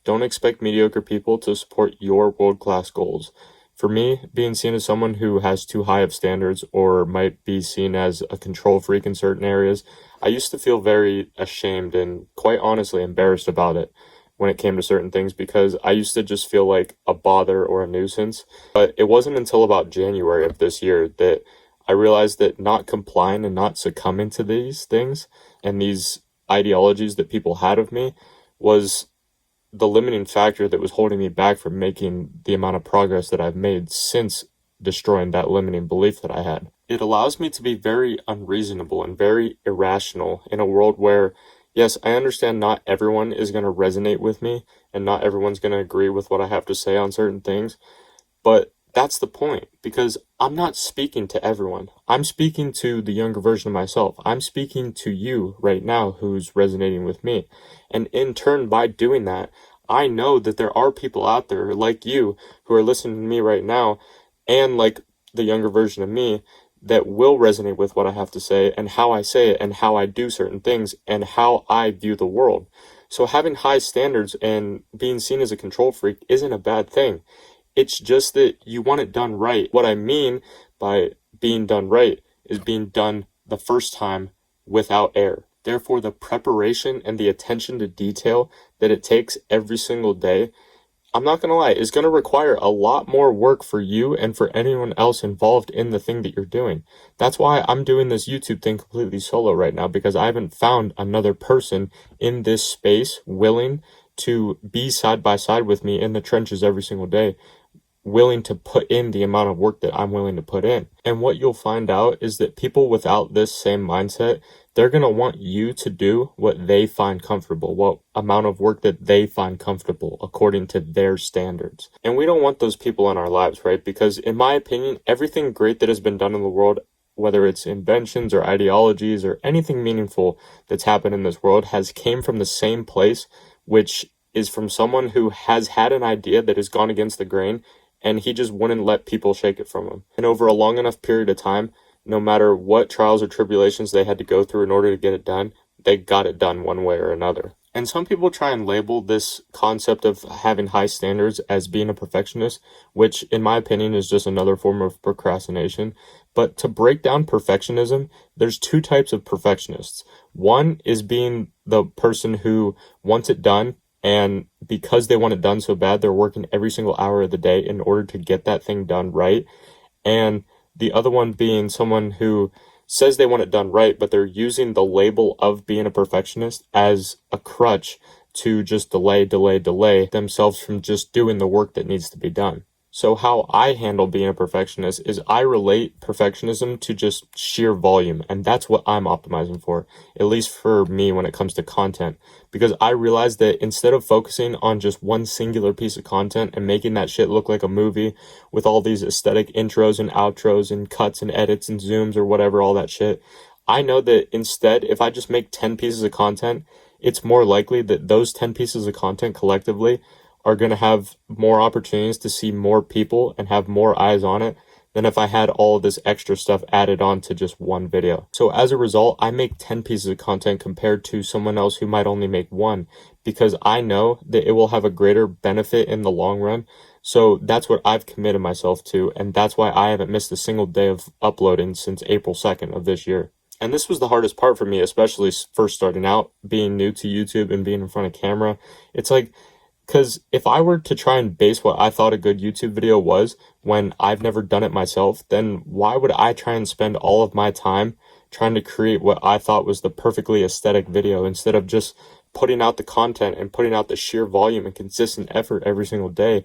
Don't expect mediocre people to support your world-class goals. For me, being seen as someone who has too high of standards or might be seen as a control freak in certain areas, I used to feel very ashamed and quite honestly embarrassed about it when it came to certain things because I used to just feel like a bother or a nuisance. But it wasn't until about January of this year that I realized that not complying and not succumbing to these things and these ideologies that people had of me was the limiting factor that was holding me back from making the amount of progress that I've made since destroying that limiting belief that I had. It allows me to be very unreasonable and very irrational in a world where, yes, I understand not everyone is going to resonate with me and not everyone's going to agree with what I have to say on certain things, but that's the point, because I'm not speaking to everyone. I'm speaking to the younger version of myself. I'm speaking to you right now who's resonating with me. And in turn, by doing that, I know that there are people out there like you who are listening to me right now and like the younger version of me that will resonate with what I have to say and how I say it and how I do certain things and how I view the world. So having high standards and being seen as a control freak isn't a bad thing. It's just that you want it done right. What I mean by being done right is being done the first time without error. Therefore, the preparation and the attention to detail that it takes every single day, I'm not going to lie, is going to require a lot more work for you and for anyone else involved in the thing that you're doing. That's why I'm doing this YouTube thing completely solo right now, because I haven't found another person in this space willing to be side by side with me in the trenches every single day, willing to put in the amount of work that I'm willing to put in. And what you'll find out is that people without this same mindset, they're going to want you to do what they find comfortable, what amount of work that they find comfortable according to their standards. And we don't want those people in our lives, right? Because in my opinion, everything great that has been done in the world, whether it's inventions or ideologies or anything meaningful that's happened in this world, has came from the same place, which is from someone who has had an idea that has gone against the grain, and he just wouldn't let people shake it from him. And over a long enough period of time, no matter what trials or tribulations they had to go through in order to get it done, they got it done one way or another. And some people try and label this concept of having high standards as being a perfectionist, which in my opinion is just another form of procrastination. But to break down perfectionism, there's two types of perfectionists. One is being the person who wants it done, and because they want it done so bad, they're working every single hour of the day in order to get that thing done right. And the other one being someone who says they want it done right, but they're using the label of being a perfectionist as a crutch to just delay themselves from just doing the work that needs to be done. So how I handle being a perfectionist is I relate perfectionism to just sheer volume, and that's what I'm optimizing for, at least for me when it comes to content, because I realize that instead of focusing on just one singular piece of content and making that shit look like a movie with all these aesthetic intros and outros and cuts and edits and zooms or whatever, all that shit, I know that instead, if I just make 10 pieces of content, it's more likely that those 10 pieces of content collectively are going to have more opportunities to see more people and have more eyes on it than if I had all of this extra stuff added on to just one video. So as a result, I make 10 pieces of content compared to someone else who might only make one, because I know that it will have a greater benefit in the long run. So that's what I've committed myself to, and that's why I haven't missed a single day of uploading since April 2nd of this year. And this was the hardest part for me, especially first starting out, being new to YouTube and being in front of camera. It's like, because if I were to try and base what I thought a good YouTube video was when I've never done it myself, then why would I try and spend all of my time trying to create what I thought was the perfectly aesthetic video instead of just putting out the content and putting out the sheer volume and consistent effort every single day,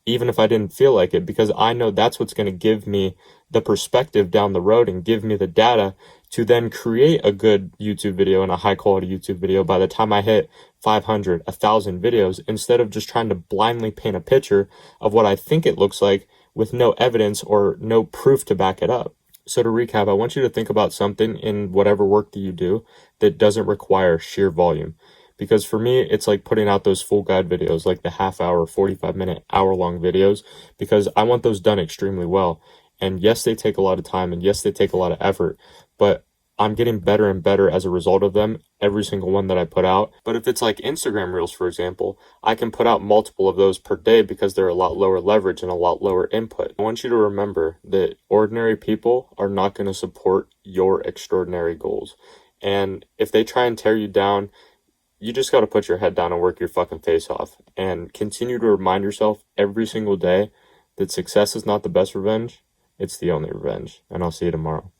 even if I didn't feel like it, because I know that's what's going to give me the perspective down the road and give me the data to then create a good YouTube video and a high quality YouTube video by the time I hit 500, 1,000 videos, instead of just trying to blindly paint a picture of what I think it looks like with no evidence or no proof to back it up. So to recap, I want you to think about something in whatever work that you do that doesn't require sheer volume. Because for me, it's like putting out those full guide videos, like the half hour, 45-minute, hour-long videos, because I want those done extremely well. And yes, they take a lot of time, and yes, they take a lot of effort, but I'm getting better and better as a result of them, every single one that I put out. But if it's like Instagram Reels, for example, I can put out multiple of those per day because they're a lot lower leverage and a lot lower input. I want you to remember that ordinary people are not going to support your extraordinary goals. And if they try and tear you down, you just got to put your head down and work your fucking face off and continue to remind yourself every single day that success is not the best revenge, it's the only revenge. And I'll see you tomorrow.